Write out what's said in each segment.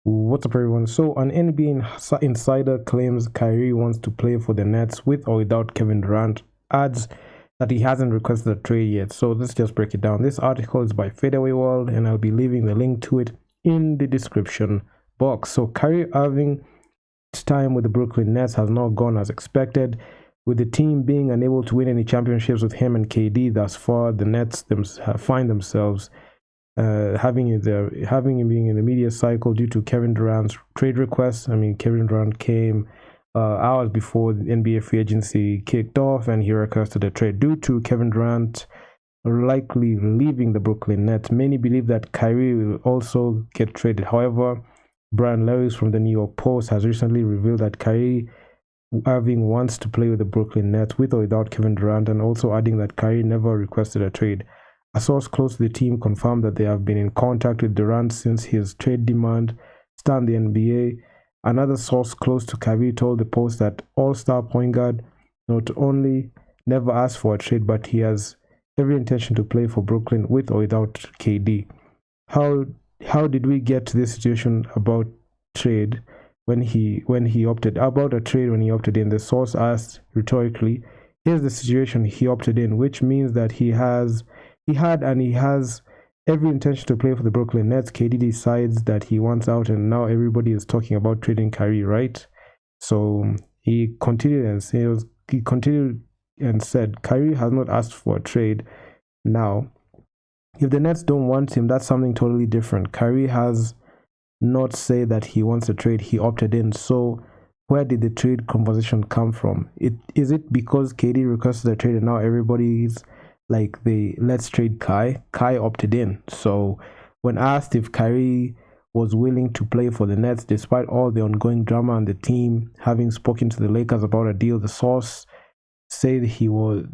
What's up, everyone? So, an NBA insider claims Kyrie wants to play for the Nets with or without Kevin Durant, adds that he hasn't requested a trade yet. So, let's just break it down. This article is by Fadeaway World, and I'll be leaving the link to it in the description box. So, Kyrie Irving's time with the Brooklyn Nets has not gone as expected. With the team being unable to win any championships with him and KD thus far, the Nets find themselves having him being in the media cycle due to Kevin Durant's trade request. I mean, Kevin Durant came hours before the NBA free agency kicked off, and he requested a trade due to Kevin Durant likely leaving the Brooklyn Nets. Many believe that Kyrie will also get traded. However, Brian Lewis from the New York Post has recently revealed that Kyrie Irving wants to play with the Brooklyn Nets with or without Kevin Durant, and also adding that Kyrie never requested a trade. A source close to the team confirmed that they have been in contact with Durant since his trade demand stunned the NBA. Another source close to Kyrie told the Post that all-star point guard not only never asked for a trade, but he has every intention to play for Brooklyn with or without KD. How did we get to this situation about trade when he opted about a trade when he opted in? The source asked rhetorically. Here's the situation he opted in, which means that he has every intention to play for the Brooklyn Nets. KD decides that he wants out, and now everybody is talking about trading Kyrie, right? So he continued and said, Kyrie has not asked for a trade. Now, if the Nets don't want him, that's something totally different. Kyrie has not said that he wants a trade. He opted in. So where did the trade conversation come from? Is it because KD requested a trade and now everybody's like let's trade Kai opted in. So when asked if Kyrie was willing to play for the Nets despite all the ongoing drama on the team, having spoken to the Lakers about a deal, the source said he was,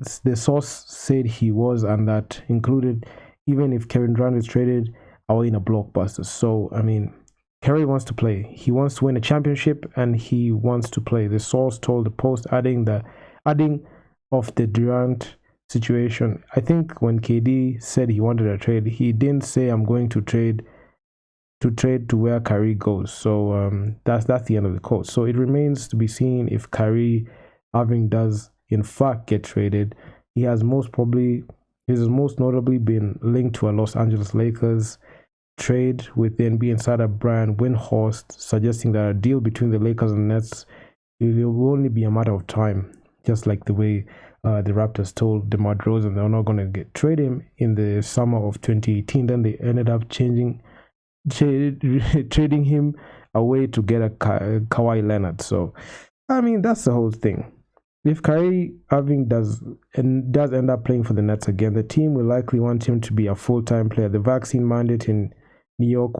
and that included even if Kevin Durant is traded away in a blockbuster. So I mean, Kyrie wants to play. He wants to win a championship and he wants to play. The source told the Post, adding of the Durant situation. I think when KD said he wanted a trade, he didn't say I'm going to trade to where Kyrie goes. So that's the end of the quote. So it remains to be seen if Kyrie Irving does in fact get traded. He has most notably been linked to a Los Angeles Lakers trade, with the NBA insider Brian Windhorst suggesting that a deal between the Lakers and Nets will only be a matter of time, just like the way the Raptors told DeMar DeRozan they were not going to trade him in the summer of 2018. Then they ended up trading him away to get a Kawhi Leonard. So, I mean, that's the whole thing. If Kyrie Irving does end up playing for the Nets again, the team will likely want him to be a full-time player. The vaccine mandate in New York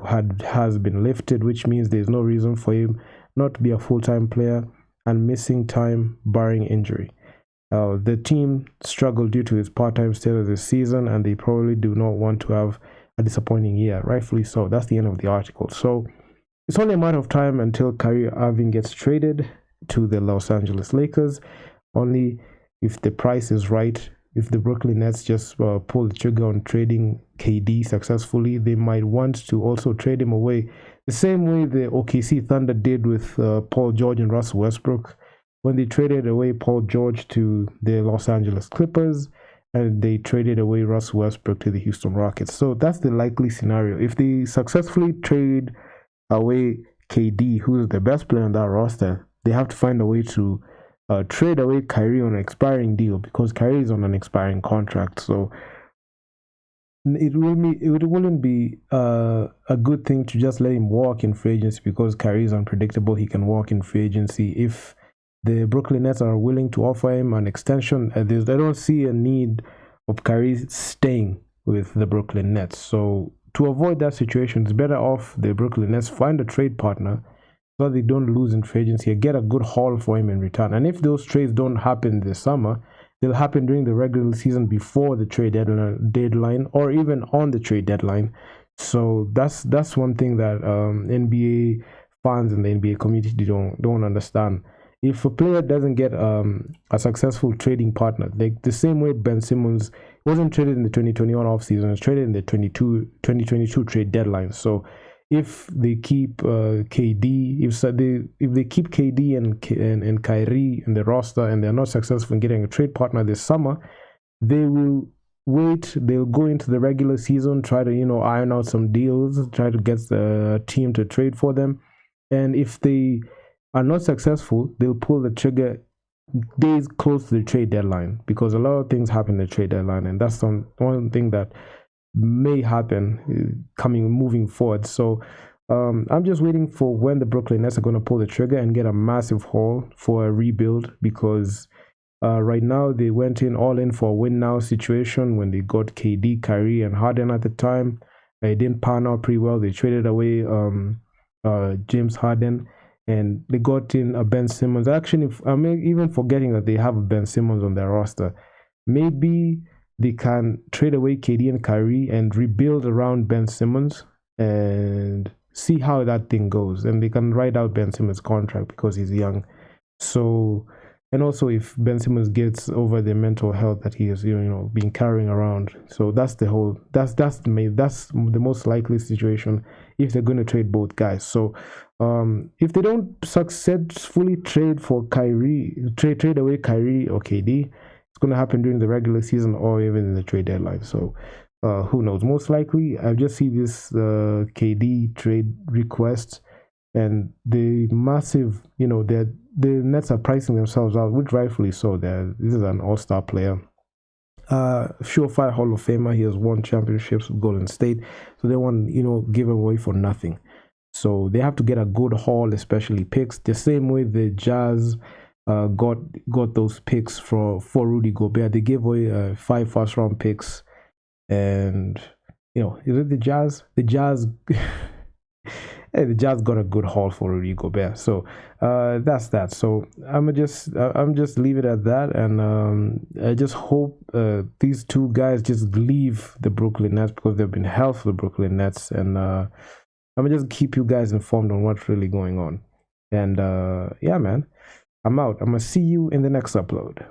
has been lifted, which means there's no reason for him not to be a full-time player and missing time barring injury. The team struggled due to his part-time status this season, and they probably do not want to have a disappointing year, rightfully so. That's the end of the article. So it's only a matter of time until Kyrie Irving gets traded to the Los Angeles Lakers. Only if the price is right. If the Brooklyn Nets just pull the trigger on trading KD successfully, they might want to also trade him away, the same way the OKC Thunder did with Paul George and Russell Westbrook, when they traded away Paul George to the Los Angeles Clippers and they traded away Russell Westbrook to the Houston Rockets. So that's the likely scenario. If they successfully trade away KD, who's the best player on that roster, they have to find a way to trade away Kyrie on an expiring deal, because Kyrie is on an expiring contract. So it wouldn't be a good thing to just let him walk in free agency, because Kyrie is unpredictable. He can walk in free agency. If the Brooklyn Nets are willing to offer him an extension, I don't see a need of Kyrie staying with the Brooklyn Nets. So to avoid that situation, it's better off the Brooklyn Nets find a trade partner so that they don't lose in free agency and get a good haul for him in return. And if those trades don't happen this summer, they'll happen during the regular season before the trade deadline, or even on the trade deadline. So that's one thing that NBA fans and the NBA community don't understand. If a player doesn't get a successful trading partner, like the same way Ben Simmons wasn't traded in the 2021 offseason, was traded in the 2022 trade deadline. So if they keep KD, if they keep KD and Kyrie in the roster and they're not successful in getting a trade partner this summer, they will wait. They'll go into the regular season, try to iron out some deals, try to get the team to trade for them, and if they are not successful, they'll pull the trigger days close to the trade deadline, because a lot of things happen in the trade deadline, and that's one thing that may happen moving forward. So I'm just waiting for when the Brooklyn Nets are going to pull the trigger and get a massive haul for a rebuild, because right now they went all in for a win now situation when they got KD, Kyrie, and Harden at the time. It didn't pan out pretty well. They traded away James Harden, and they got in a Ben Simmons. Actually, I'm even forgetting that they have a Ben Simmons on their roster. Maybe they can trade away KD and Kyrie and rebuild around Ben Simmons and see how that thing goes. And they can write out Ben Simmons' contract because he's young. So, and also if Ben Simmons gets over the mental health that he has, been carrying around. So that's the the most likely situation if they're going to trade both guys. So, if they don't successfully trade away Kyrie or KD, it's going to happen during the regular season or even in the trade deadline. So who knows? Most likely, I just see this KD trade request, and the massive, the Nets are pricing themselves out, which rightfully so. This is an all-star player. Surefire Hall of Famer. He has won championships with Golden State, so they want give away for nothing. So they have to get a good haul, especially picks. The same way the Jazz got those picks for Rudy Gobert. They gave away 5 first-round picks, and is it the Jazz? The Jazz. The Jazz got a good haul for Rudy Gobert. So that's that. So I'm just leave it at that, and I just hope these two guys just leave the Brooklyn Nets, because they've been hell for the Brooklyn Nets, and I'm gonna just keep you guys informed on what's really going on. And yeah, man, I'm out. I'm gonna see you in the next upload.